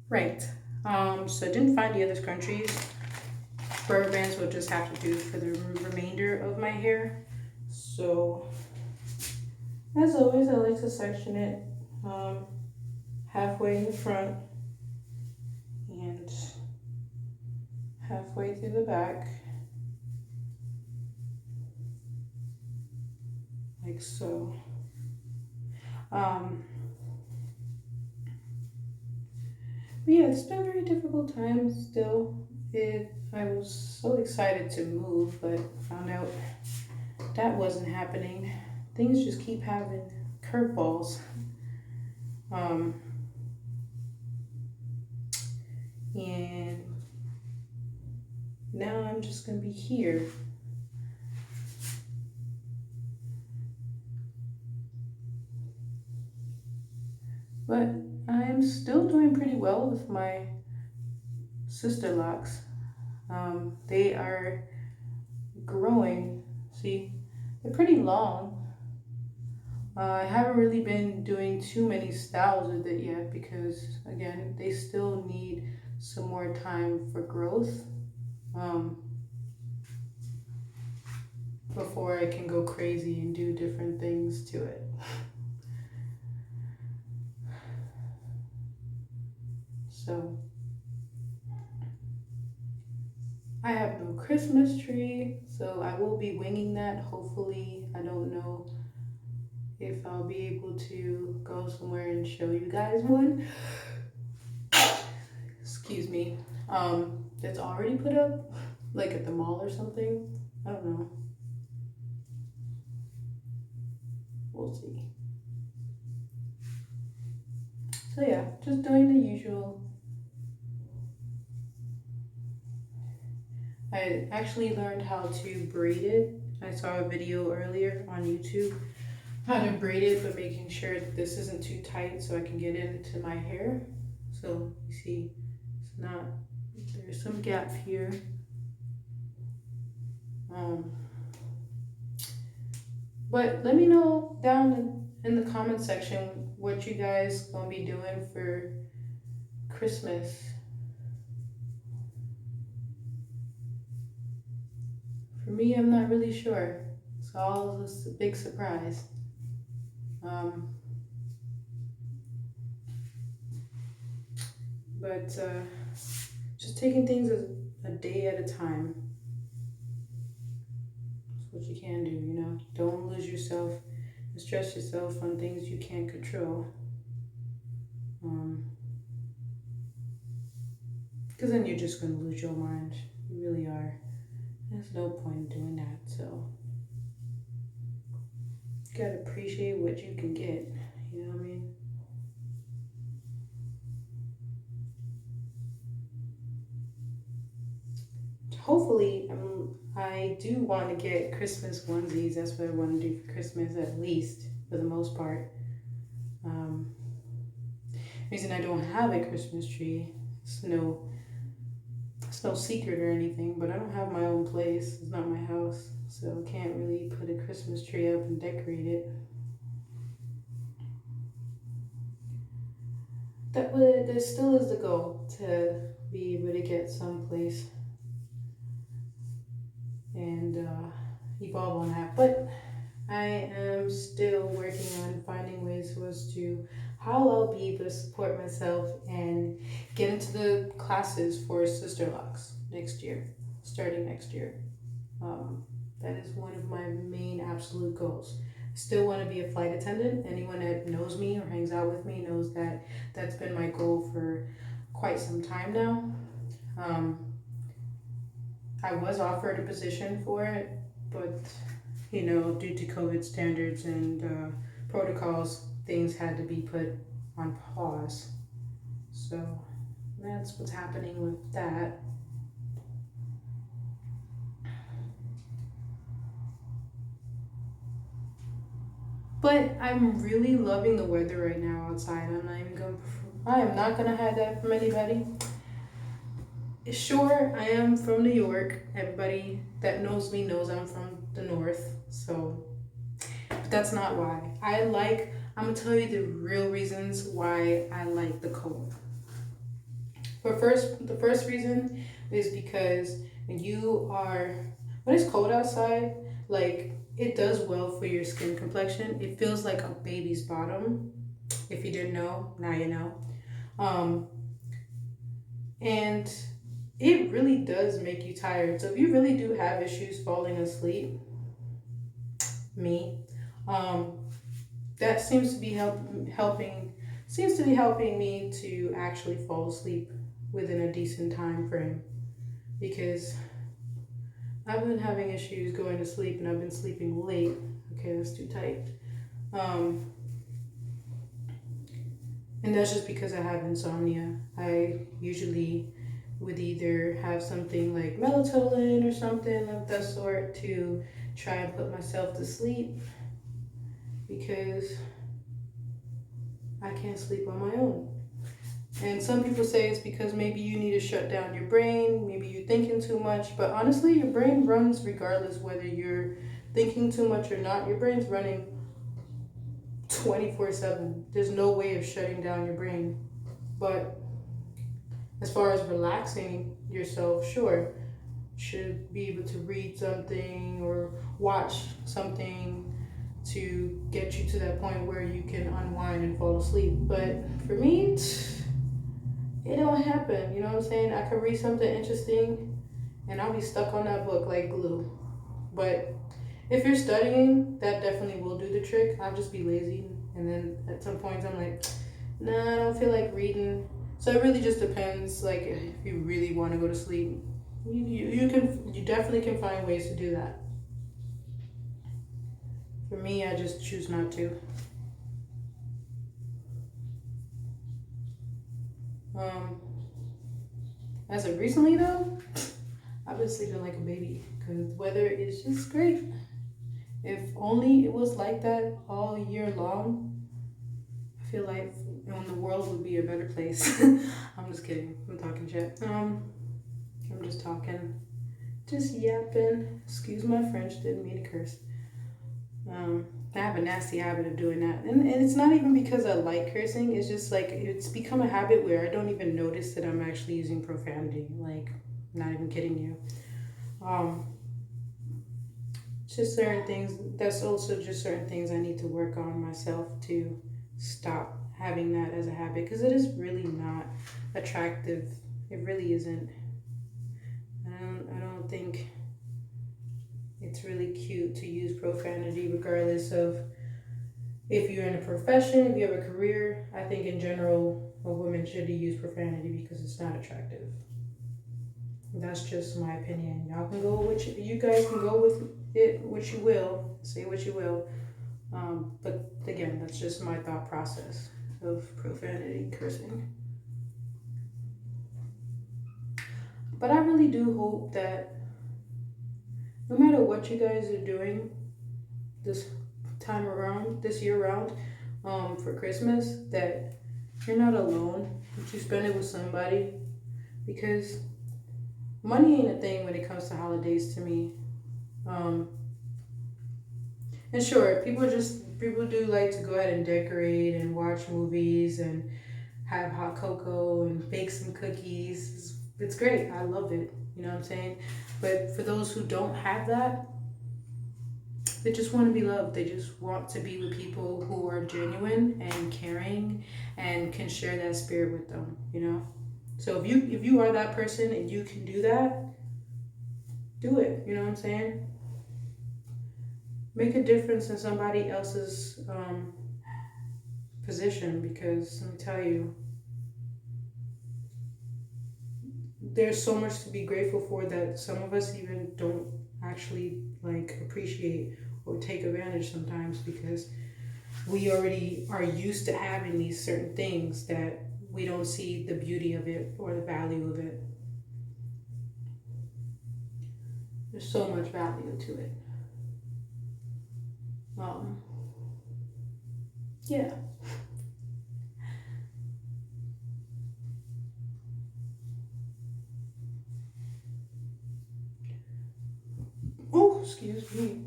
Right. So I didn't find the other scrunchies. Rubber bands will just have to do for the remainder of my hair. So, as always, I like to section it um, halfway in the front and halfway through the back, like so. Um, but yeah, it's been a very difficult time still. I was so excited to move, but found out that wasn't happening. Things just keep having curveballs. Um, and now I'm just gonna be here. But I'm still doing pretty well with my Sisterlocs. They are growing. See, they're pretty long. I haven't really been doing too many styles with it yet because, again, they still need some more time for growth um, before I can go crazy and do different things to it. So, I have no Christmas tree, so I will be winging that. Hopefully, I don't know if I'll be able to go somewhere and show you guys one. Excuse me. That's already put up, like at the mall or something. I don't know. We'll see. So yeah, just doing the usual. I actually learned how to braid it. I saw a video earlier on YouTube how to braid it, but making sure that this isn't too tight so I can get into my hair. So you see, it's not. There's some gap here. Um, but let me know down in the comment section what you guys gonna be doing for Christmas. For me, I'm not really sure. It's all just a big surprise. Um, but just taking things a day at a time. That's what you can do, you know. Don't lose yourself and stress yourself on things you can't control. Because then you're just going to lose your mind. You really are. There's no point in doing that. So, you got to appreciate what you can get. You know what I mean? Hopefully, I do want to get Christmas onesies. That's what I want to do for Christmas, at least for the most part. Um, reason I don't have a Christmas tree, it's no secret or anything, but I don't have my own place. It's not my house, so I can't really put a Christmas tree up and decorate it. There still is the goal to be able to get someplace and evolve on that. But I am still working on finding ways for us to how I'll be able to support myself and get into the classes for Sisterlocs next year, starting next year. Um, that is one of my main absolute goals. Still want to be a flight attendant. Anyone that knows me or hangs out with me knows that that's been my goal for quite some time now. Um, I was offered a position for it, but due to COVID standards and protocols, things had to be put on pause. So that's what's happening with that. But I'm really loving the weather right now outside. I am not gonna hide that from anybody. Sure, I am from New York. Everybody that knows me knows I'm from the north. So, but that's not why. I'm gonna tell you the real reasons why I like the cold. The first reason is because when it's cold outside, like it does well for your skin complexion. It feels like a baby's bottom. If you didn't know, now you know. Um, and it really does make you tired. So if you really do have issues falling asleep, me, um, that helping seems to be helping me to actually fall asleep within a decent time frame because I've been having issues going to sleep and I've been sleeping late. Okay, that's too tight. Um, and that's just because I have insomnia. I usually would either have something like melatonin or something of that sort to try and put myself to sleep because I can't sleep on my own. And some people say it's because maybe you need to shut down your brain, maybe you're thinking too much, but honestly, your brain runs regardless whether you're thinking too much or not. Your brain's running 24/7. There's no way of shutting down your brain. But as far as relaxing yourself, sure, should be able to read something or watch something to get you to that point where you can unwind and fall asleep. But for me, it don't happen. You know what I'm saying? I could read something interesting and I'll be stuck on that book like glue. But if you're studying, that definitely will do the trick. I'll just be lazy. And then at some points, I'm like, nah, I don't feel like reading. So it really just depends. Like, if you really want to go to sleep, you definitely can find ways to do that. For me, I just choose not to. Um, as of recently, though, I've been sleeping like a baby because the weather is just great. If only it was like that all year long, I feel like the world would be a better place. I'm just kidding. I'm talking shit. I'm just talking, just yapping. Excuse my French. Didn't mean to curse. I have a nasty habit of doing that, and it's not even because I like cursing. It's just like it's become a habit where I don't even notice that I'm actually using profanity. Like, not even kidding you. Um, just certain things. That's also just certain things I need to work on myself to stop having that as a habit because it is really not attractive. It really isn't. I don't think it's really cute to use profanity regardless of if you're in a profession, if you have a career. I think in general a woman should use profanity because it's not attractive. That's just my opinion. Y'all can go with you guys can go with it what you will, say what you will. But again, that's just my thought process of profanity, cursing. But I really do hope that no matter what you guys are doing this this year around, for Christmas, that you're not alone, that you spend it with somebody. Because money ain't a thing when it comes to holidays to me. Um, and sure, people do like to go ahead and decorate and watch movies and have hot cocoa and bake some cookies. It's great. I love it. You know what I'm saying? But for those who don't have that, they just want to be loved. They just want to be with people who are genuine and caring and can share that spirit with them, you know? So if you are that person and you can do that, do it. You know what I'm saying? Make a difference in somebody else's position because let me tell you, there's so much to be grateful for that some of us even don't actually like appreciate or take advantage sometimes because we already are used to having these certain things that we don't see the beauty of it or the value of it. There's so much value to it. Um, yeah. Oh, excuse me.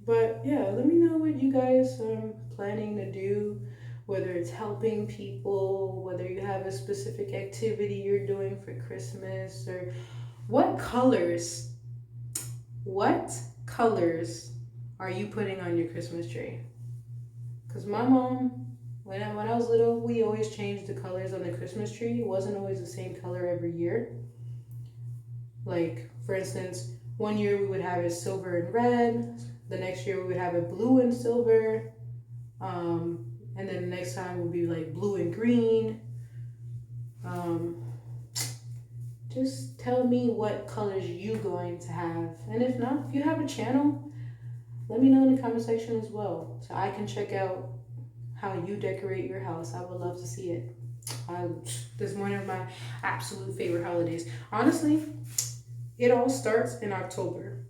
But yeah, let me know what you guys are planning to do whether it's helping people, whether you have a specific activity you're doing for Christmas, or what colors, what colors are you putting on your Christmas tree? Because my mom, when I was little, we always changed the colors on the Christmas tree. It wasn't always the same color every year. Like, for instance, one year we would have it silver and red. The next year we would have it blue and silver. And then the next time would be like blue and green. Um, just tell me what colors you going to have. And if not, if you have a channel, let me know in the comment section as well, so I can check out how you decorate your house. I would love to see it. This is one of my absolute favorite holidays. Honestly, it all starts in October.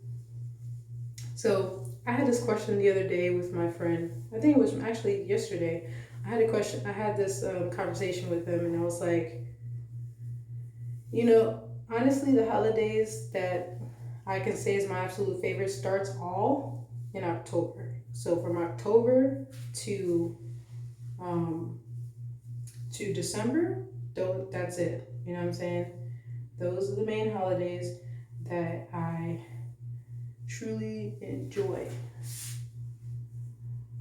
So I had this question the other day with my friend. I think it was actually yesterday. I had a question. I had this conversation with him, and I was like, honestly, the holidays that I can say is my absolute favorite starts all in October. So from October um, to December, though, that's it. You know what I'm saying? Those are the main holidays that I truly enjoy.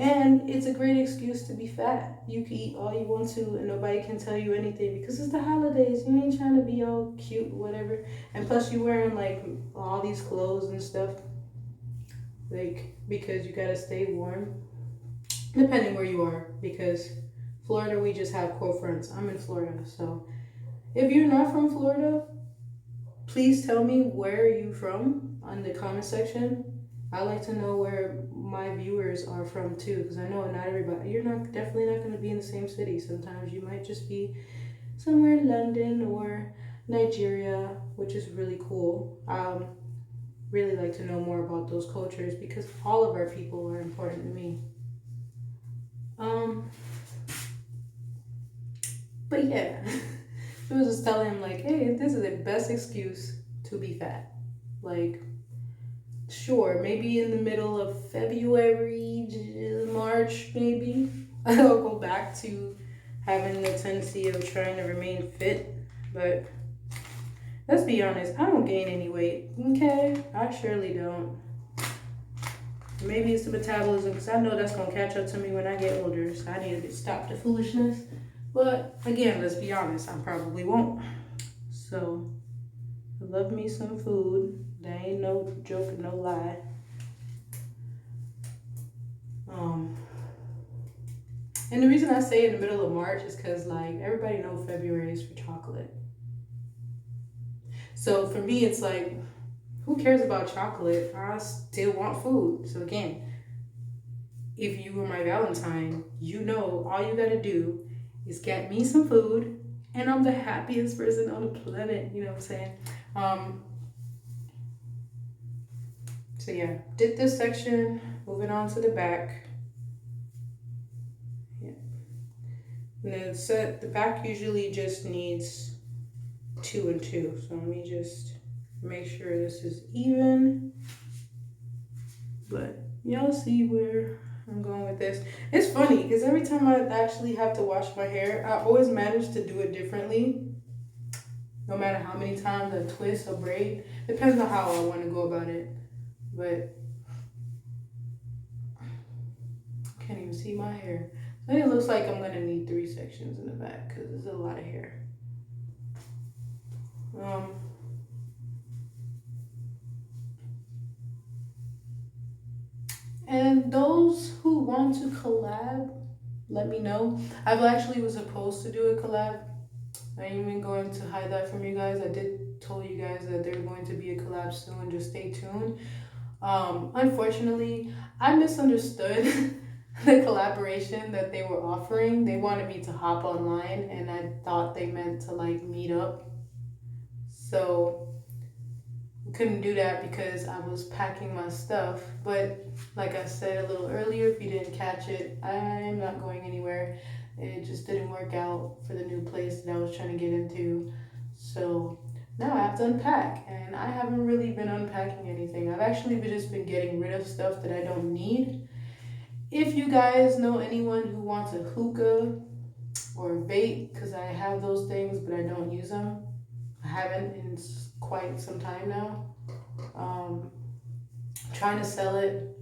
And it's a great excuse to be fat. You can eat all you want to and nobody can tell you anything because it's the holidays. You ain't trying to be all cute or whatever. And plus you wearing like all these clothes and stuff. Like, because you gotta stay warm. Depending where you are. Because Florida, we just have cold fronts. I'm in Florida. So if you're not from Florida, please tell me where are you from on the comment section. I like to know where my viewers are from too, because I know not everybody. You're not definitely not going to be in the same city. Sometimes you might just be somewhere in London or Nigeria, which is really cool. Really like to know more about those cultures because all of our people are important to me. But yeah, she was just telling him like, hey, this is the best excuse to be fat. Like, sure, maybe in the middle of February, March, maybe I'll go back to having the tendency of trying to remain fit. But let's be honest, I don't gain any weight. Okay, I surely don't. Maybe it's the metabolism because I know that's gonna catch up to me when I get older. So I need to stop the foolishness. But again, let's be honest, I probably won't. So I love me some food. That ain't no joke, no lie. And the reason I say in the middle of March is because like everybody knows February is for chocolate. So for me, it's like, who cares about chocolate? I still want food. So again, if you were my Valentine, you know all you gotta do is get me some food, and I'm the happiest person on the planet. You know what I'm saying? So yeah, did this section. Moving on to the back. Yeah. And the back usually just needs 2 and 2. So let me just make sure this is even. But y'all see where I'm going with this. It's funny because every time I actually have to wash my hair, I always manage to do it differently. No matter how many times I twist or braid. Depends on how I want to go about it. But I can't even see my hair. So it looks like I'm going to need 3 sections in the back because there's a lot of hair. And those who want to collab, let me know. I actually was supposed to do a collab. I ain't even going to hide that from you guys. I did tell you guys that there's going to be a collab soon. Just stay tuned. Unfortunately, I misunderstood the collaboration that they were offering. They wanted me to hop online, and I thought they meant to like meet up. So couldn't do that because I was packing my stuff. But like I said a little earlier, if you didn't catch it, I'm not going anywhere. It just didn't work out for the new place that I was trying to get into. So now I have to unpack, and I haven't really been unpacking anything. I've actually just been getting rid of stuff that I don't need. If you guys know anyone who wants a hookah or vape, because I have those things but I don't use them, I haven't in quite some time now. Um, Trying to sell it,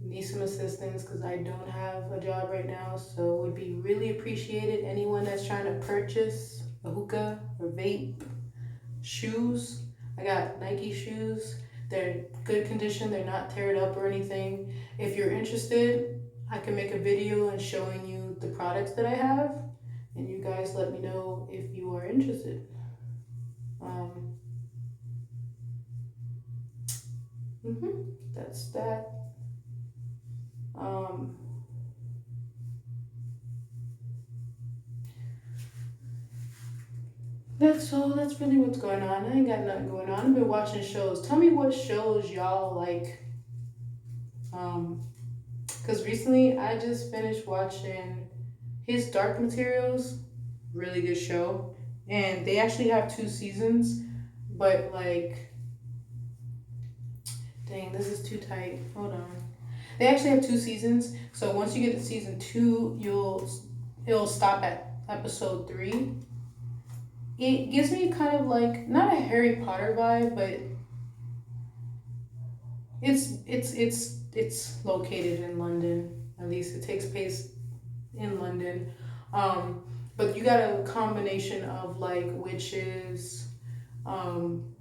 need some assistance because I don't have a job right now. So would be really appreciated. Anyone that's trying to purchase a hookah or vape, shoes. I got Nike shoes. They're good condition. They're not teared up or anything. If you're interested, I can make a video and showing you the products that I have, and you guys let me know if you are interested. Um, that's that. Um, that's all. That's really what's going on. I ain't got nothing going on. I've been watching shows. Tell me what shows y'all like. Um, Cause recently I just finished watching his Dark Materials. Really good show, and they actually have 2 seasons. But like, dang, this is too tight. Hold on. They actually have 2 seasons. So once you get to season 2, it'll stop at episode 3. It gives me kind of like not a Harry Potter vibe, but it's located in London. At least it takes place in London. Um, but you got a combination of like witches, um,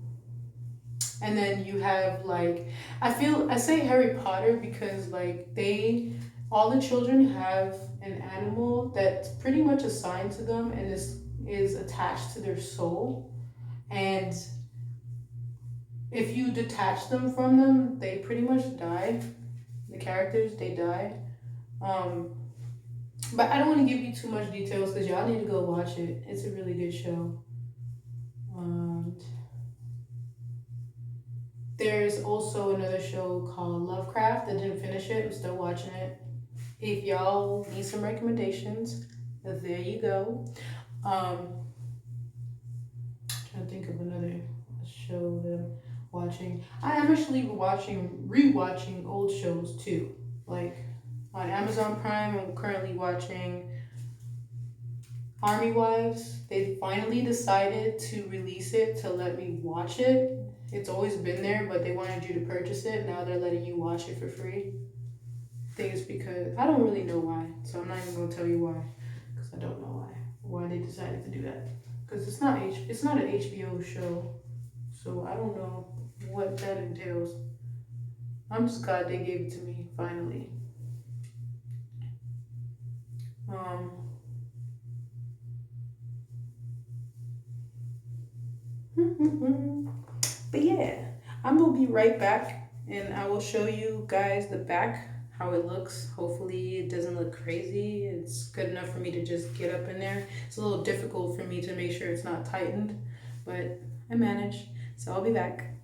and then you have like I say Harry Potter because like they all the children have an animal that's pretty much assigned to them and is attached to their soul. And if you detach them from them, they pretty much die. The characters they die. Um, but I don't want to give you too much details because y'all need to go watch it. It's a really good show. Um, there's also another show called Lovecraft. I didn't finish it. I'm still watching it. If y'all need some recommendations, there you go. Um, Trying to think of another show that I'm watching. I am actually rewatching old shows too. Like on Amazon Prime, I'm currently watching Army Wives. They finally decided to release it to let me watch it. It's always been there, but they wanted you to purchase it. Now they're letting you watch it for free. I think it's because I don't really know why, so I'm not even gonna tell you why, because I don't know why they decided to do that. Because it's not an HBO show, so I don't know what that entails. I'm just glad they gave it to me finally. Um, but yeah, I'm gonna be right back, and I will show you guys the back how it looks. Hopefully, it doesn't look crazy. It's good enough for me to just get up in there. It's a little difficult for me to make sure it's not tightened, but I managed. So I'll be back.